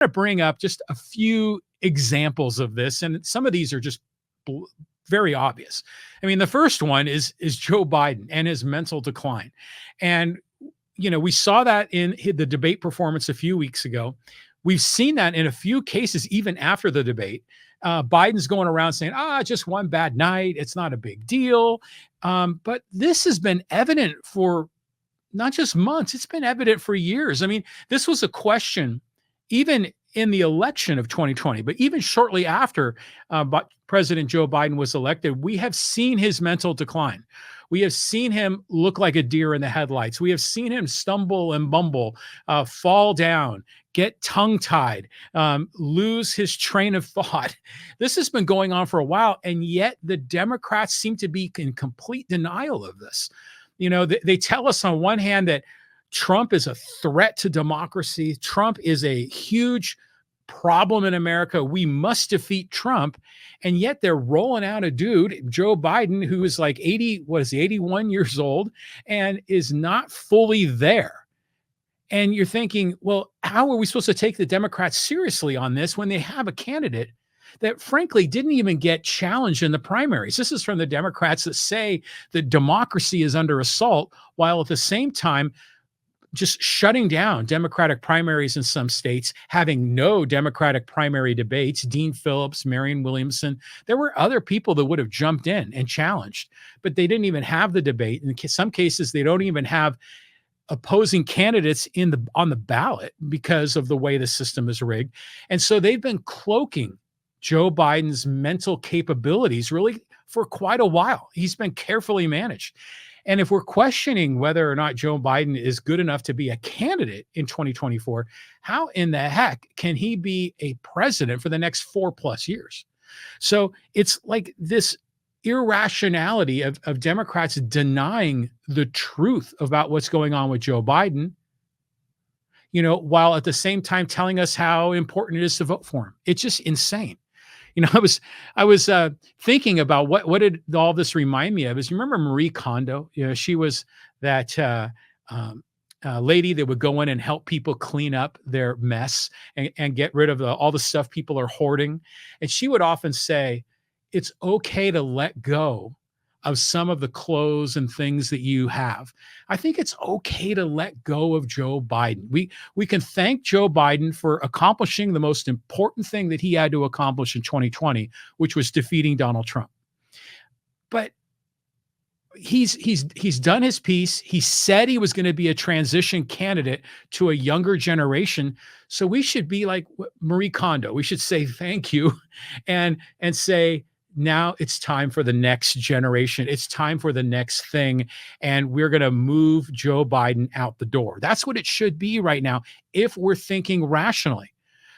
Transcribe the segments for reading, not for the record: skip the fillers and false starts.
to bring up just a few examples of this, and some of these are just very obvious. I mean, the first one is Joe Biden and his mental decline. And we saw that in the debate performance a few weeks ago. We've seen that in a few cases, even after the debate. Biden's going around saying, just one bad night. It's not a big deal. But this has been evident for not just months, it's been evident for years. I mean, this was a question even in the election of 2020, but even shortly after President Joe Biden was elected, we have seen his mental decline. We have seen him look like a deer in the headlights. We have seen him stumble and bumble, fall down, get tongue-tied, lose his train of thought. This has been going on for a while, and yet the Democrats seem to be in complete denial of this. They tell us on one hand that Trump is a threat to democracy. Trump is a huge problem in America. We must defeat Trump. And yet they're rolling out a dude, Joe Biden, who is like 81 years old and is not fully there. And you're thinking, well, how are we supposed to take the Democrats seriously on this when they have a candidate that frankly didn't even get challenged in the primaries? This is from the Democrats that say that democracy is under assault, while at the same time just shutting down Democratic primaries in some states, having no Democratic primary debates. Dean Phillips, Marianne Williamson, there were other people that would have jumped in and challenged, but they didn't even have the debate. In some cases, they don't even have opposing candidates on the ballot because of the way the system is rigged. And so they've been cloaking Joe Biden's mental capabilities really for quite a while. He's been carefully managed. And if we're questioning whether or not Joe Biden is good enough to be a candidate in 2024, how in the heck can he be a president for the next 4+ years? So it's like this irrationality of Democrats denying the truth about what's going on with Joe Biden, while at the same time telling us how important it is to vote for him. It's just insane. I was thinking about what did all this remind me of? Is you remember Marie Kondo? She was that lady that would go in and help people clean up their mess and get rid of all the stuff people are hoarding. And she would often say, it's okay to let go of some of the clothes and things that you have. I think it's okay to let go of Joe Biden. We can thank Joe Biden for accomplishing the most important thing that he had to accomplish in 2020, which was defeating Donald Trump. But he's done his piece. He said he was going to be a transition candidate to a younger generation. So we should be like Marie Kondo. We should say thank you and say, now it's time for the next generation. It's time for the next thing. And we're going to move Joe Biden out the door. That's what it should be right now if we're thinking rationally.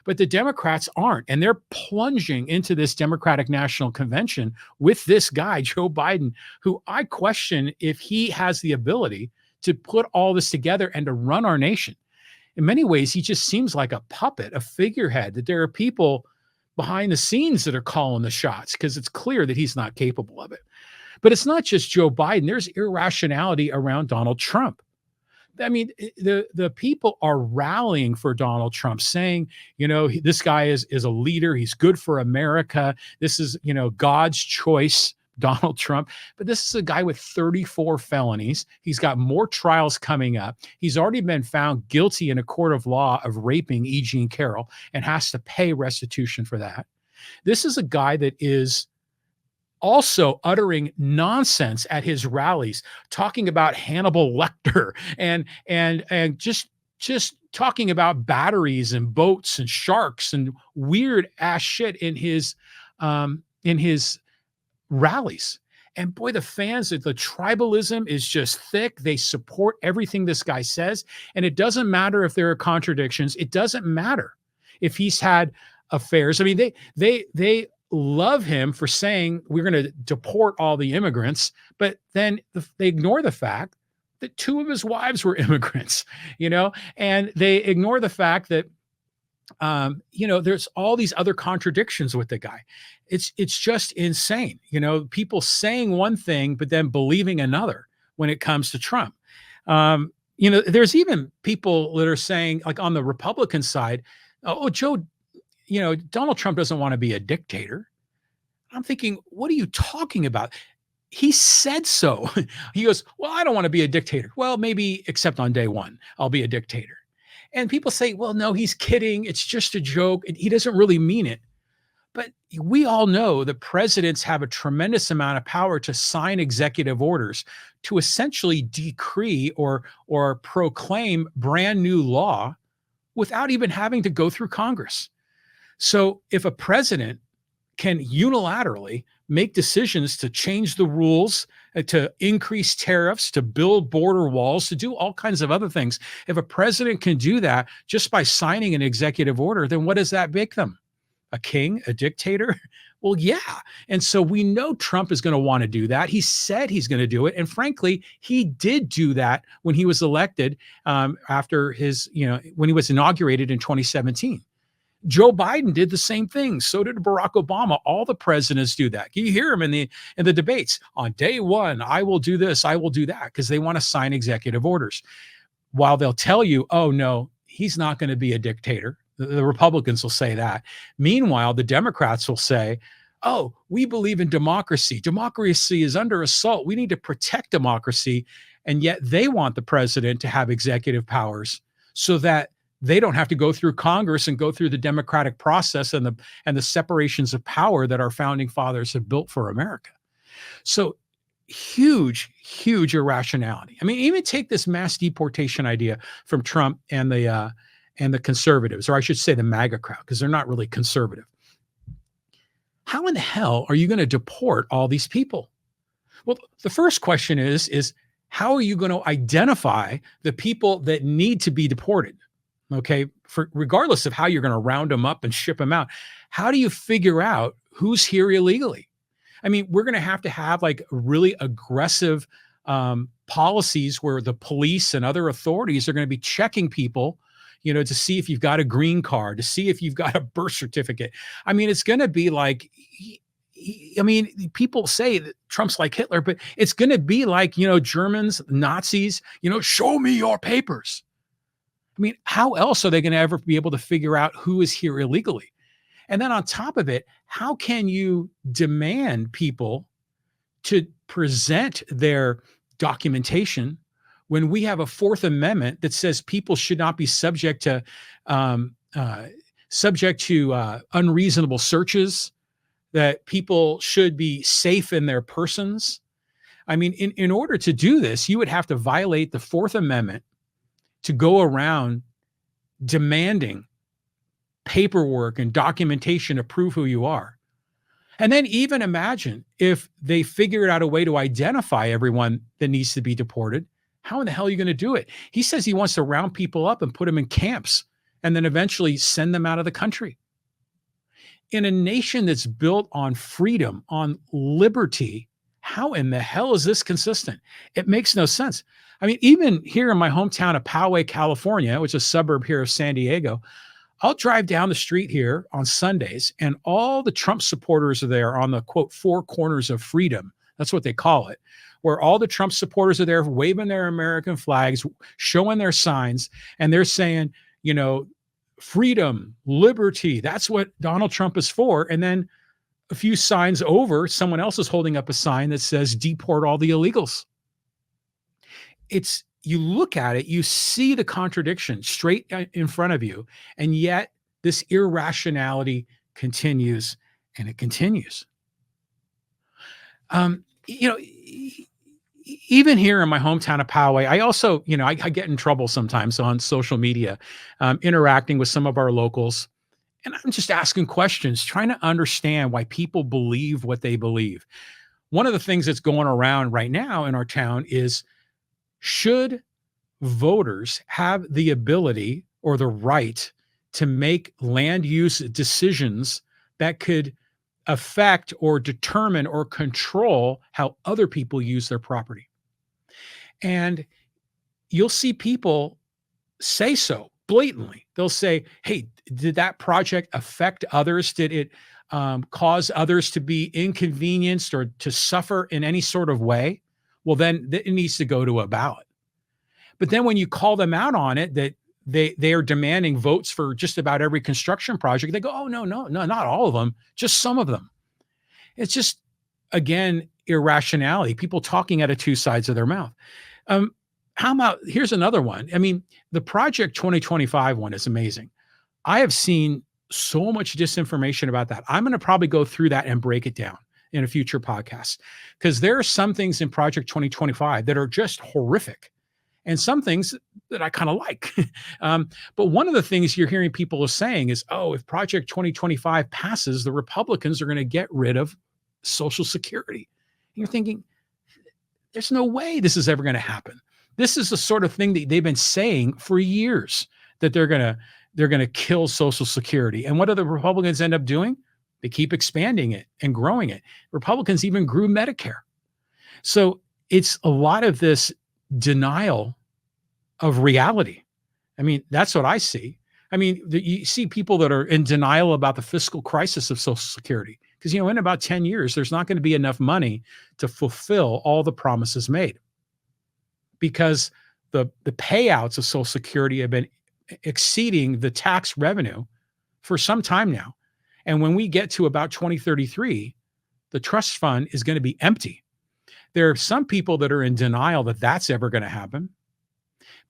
But the Democrats aren't. And they're plunging into this Democratic National Convention with this guy, Joe Biden, who I question if he has the ability to put all this together and to run our nation. In many ways, he just seems like a puppet, a figurehead, that there are people behind the scenes that are calling the shots because it's clear that he's not capable of it. But it's not just Joe Biden. There's irrationality around Donald Trump. I mean, the people are rallying for Donald Trump, saying, this guy is a leader. He's good for America. This is, God's choice, Donald Trump. But this is a guy with 34 felonies. He's got more trials coming up. He's already been found guilty in a court of law of raping E. Jean Carroll and has to pay restitution for that. This is a guy that is also uttering nonsense at his rallies, talking about Hannibal Lecter and just talking about batteries and boats and sharks and weird ass shit in his rallies. And boy, the fans, the tribalism is just thick. They support everything this guy says. And it doesn't matter if there are contradictions. It doesn't matter if he's had affairs. I mean, they love him for saying we're going to deport all the immigrants, but then they ignore the fact that 2 of his wives were immigrants, and they ignore the fact that there's all these other contradictions with the guy. It's just insane. People saying one thing, but then believing another when it comes to Trump. There's even people that are saying, like on the Republican side, Oh, Joe, Donald Trump doesn't want to be a dictator. I'm thinking, what are you talking about? He said so. He goes, well, I don't want to be a dictator. Well, maybe except on day one, I'll be a dictator. And people say, well, no, he's kidding. It's just a joke. He doesn't really mean it. But we all know that presidents have a tremendous amount of power to sign executive orders to essentially decree or proclaim brand new law without even having to go through Congress. So if a president can unilaterally make decisions to change the rules, to increase tariffs, to build border walls, to do all kinds of other things, if a president can do that just by signing an executive order, then what does that make them? A king, a dictator? Well, yeah. And so we know Trump is going to want to do that. He said he's going to do it. And frankly, he did do that when he was elected after when he was inaugurated in 2017. Joe Biden did the same thing. So did Barack Obama. All the presidents do that. You hear them in the debates. On day one, I will do this, I will do that, because they want to sign executive orders. While they'll tell you, oh no, he's not going to be a dictator. The Republicans will say that. Meanwhile, the Democrats will say, oh, we believe in democracy. Democracy is under assault. We need to protect democracy. And yet they want the president to have executive powers so that they don't have to go through Congress and go through the democratic process and the separations of power that our founding fathers have built for America. So huge irrationality. I mean, even take this mass deportation idea from Trump and the conservatives, or I should say the MAGA crowd, because they're not really conservative. How in the hell are you going to deport all these people? Well, the first question is how are you going to identify the people that need to be deported? Okay, regardless of how you're going to round them up and ship them out, how do you figure out who's here illegally? I mean, we're going to have like really aggressive policies where the police and other authorities are going to be checking people, to see if you've got a green card, to see if you've got a birth certificate. I mean, it's going to be like, people say that Trump's like Hitler, but it's going to be like, Germans, Nazis, show me your papers. I mean, how else are they going to ever be able to figure out who is here illegally? And then on top of it, how can you demand people to present their documentation when we have a Fourth Amendment that says people should not be subject to unreasonable searches, that people should be safe in their persons? I mean, in order to do this, you would have to violate the Fourth Amendment to go around demanding paperwork and documentation to prove who you are. And then even imagine if they figured out a way to identify everyone that needs to be deported. How in the hell are you going to do it? He says he wants to round people up and put them in camps and then eventually send them out of the country. In a nation that's built on freedom, on liberty, how in the hell is this consistent? It makes no sense. I mean, even here in my hometown of Poway, California, which is a suburb here of San Diego, I'll drive down the street here on Sundays and all the Trump supporters are there on the quote, four corners of freedom. That's what they call it, where all the Trump supporters are there waving their American flags, showing their signs, and they're saying, freedom, liberty, that's what Donald Trump is for. And then a few signs over, someone else is holding up a sign that says deport all the illegals. You look at it, you see the contradiction straight in front of you, and yet this irrationality continues and it continues. Even here in my hometown of Poway, I also, I get in trouble sometimes on social media, interacting with some of our locals. And I'm just asking questions, trying to understand why people believe what they believe. One of the things that's going around right now in our town is, should voters have the ability or the right to make land use decisions that could affect or determine or control how other people use their property? And you'll see people say so blatantly. They'll say, hey, did that project affect others? Did it cause others to be inconvenienced or to suffer in any sort of way? Well, then it needs to go to a ballot. But then when you call them out on it, that they are demanding votes for just about every construction project. They go, oh no, no, no, not all of them, just some of them. It's just, again, irrationality. People talking out of two sides of their mouth. Um, how about here's another one. I mean, the Project 2025 one is amazing. I have seen so much disinformation about that. I'm going to probably go through that and break it down in a future podcast because there are some things in Project 2025 that are just horrific and some things that I kind of like. But one of the things you're hearing people are saying is, oh, if Project 2025 passes, the Republicans are going to get rid of Social Security. And you're thinking, there's no way this is ever going to happen. This is the sort of thing that they've been saying for years that they're going to kill Social Security. And what do the Republicans end up doing? They keep expanding it and growing it. Republicans even grew Medicare. So it's a lot of this denial of reality. I mean, that's what I see. I mean, you see people that are in denial about the fiscal crisis of Social Security because, in about 10 years, there's not going to be enough money to fulfill all the promises made because the payouts of Social Security have been exceeding the tax revenue for some time now. And when we get to about 2033, the trust fund is going to be empty. There are some people that are in denial that that's ever going to happen.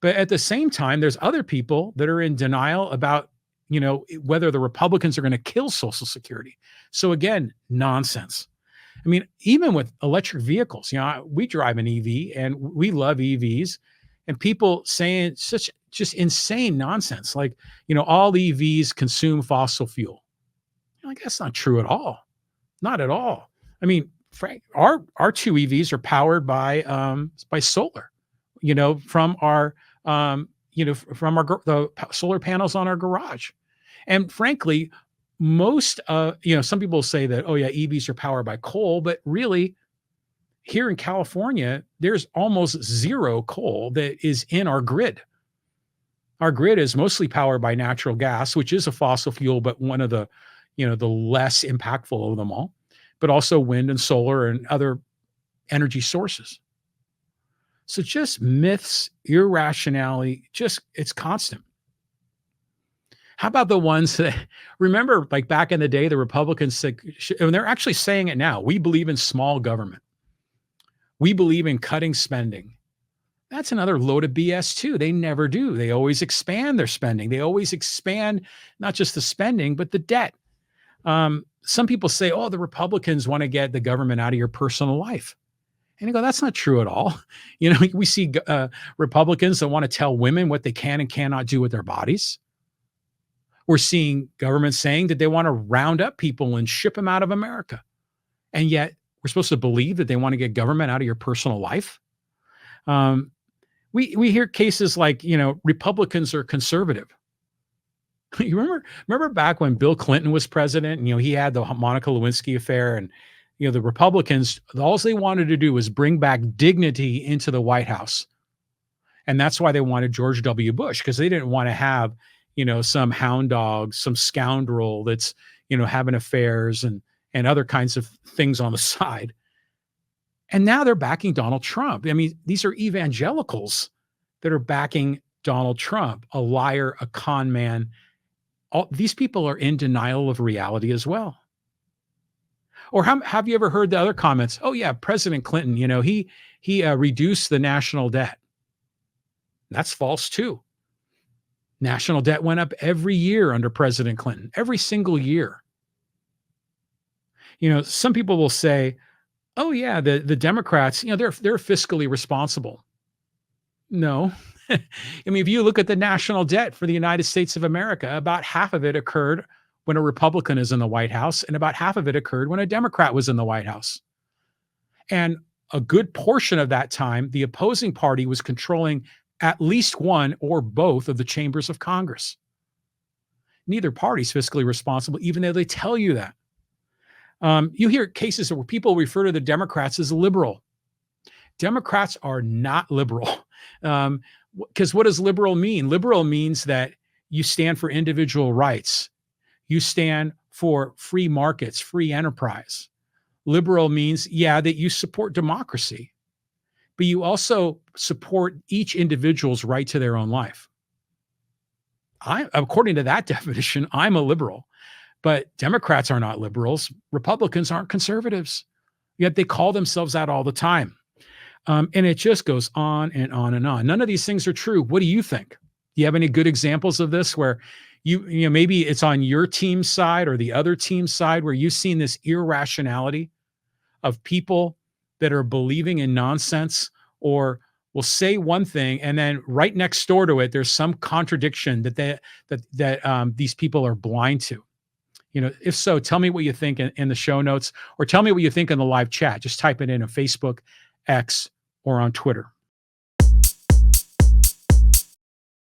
But at the same time, there's other people that are in denial about, whether the Republicans are going to kill Social Security. So again, nonsense. I mean, even with electric vehicles, we drive an EV and we love EVs, and people saying such just insane nonsense, like, all EVs consume fossil fuel. Like, that's not true at all. Not at all. I mean, Frank, our two EVs are powered by solar, from our the solar panels on our garage. And frankly, most some people say that, oh yeah, EVs are powered by coal, but really here in California, there's almost zero coal that is in our grid. Our grid is mostly powered by natural gas, which is a fossil fuel, but one of the, the less impactful of them all, but also wind and solar and other energy sources. So just myths, irrationality, it's constant. How about the ones that, remember, like back in the day, the Republicans said, and they're actually saying it now, we believe in small government. We believe in cutting spending. That's another load of BS too. They never do. They always expand their spending. They always expand not just the spending, but the debt. Some people say, oh, the Republicans want to get the government out of your personal life. And you go, that's not true at all. We see Republicans that want to tell women what they can and cannot do with their bodies. We're seeing governments saying that they want to round up people and ship them out of America. And yet we're supposed to believe that they want to get government out of your personal life. We hear cases like, Republicans are conservative. You remember back when Bill Clinton was president and, he had the Monica Lewinsky affair and, the Republicans, all they wanted to do was bring back dignity into the White House. And that's why they wanted George W. Bush, because they didn't want to have, some hound dog, some scoundrel that's, having affairs and other kinds of things on the side. And now they're backing Donald Trump. I mean, these are evangelicals that are backing Donald Trump, a liar, a con man. All these people are in denial of reality as well. Or have you ever heard the other comments? Oh yeah, President Clinton, he reduced the national debt. That's false too. National debt went up every year under President Clinton, every single year. Some people will say, oh yeah, the Democrats, they're fiscally responsible. No. I mean, if you look at the national debt for the United States of America, about half of it occurred when a Republican is in the White House, and about half of it occurred when a Democrat was in the White House. And a good portion of that time, the opposing party was controlling at least one or both of the chambers of Congress. Neither party's fiscally responsible, even though they tell you that. You hear cases where people refer to the Democrats as liberal. Democrats are not liberal. Because what does liberal mean? Liberal means that you stand for individual rights. You stand for free markets, free enterprise. Liberal means, that you support democracy, but you also support each individual's right to their own life. according to that definition, I'm a liberal. But Democrats are not liberals. Republicans aren't conservatives. Yet they call themselves that all the time. And it just goes on and on and on. None of these things are true. What do you think? Do you have any good examples of this where maybe it's on your team's side or the other team's side where you've seen this irrationality of people that are believing in nonsense or will say one thing and then right next door to it, there's some contradiction that these people are blind to. If so, tell me what you think in the show notes, or tell me what you think in the live chat. Just type it in on Facebook, X, or on Twitter.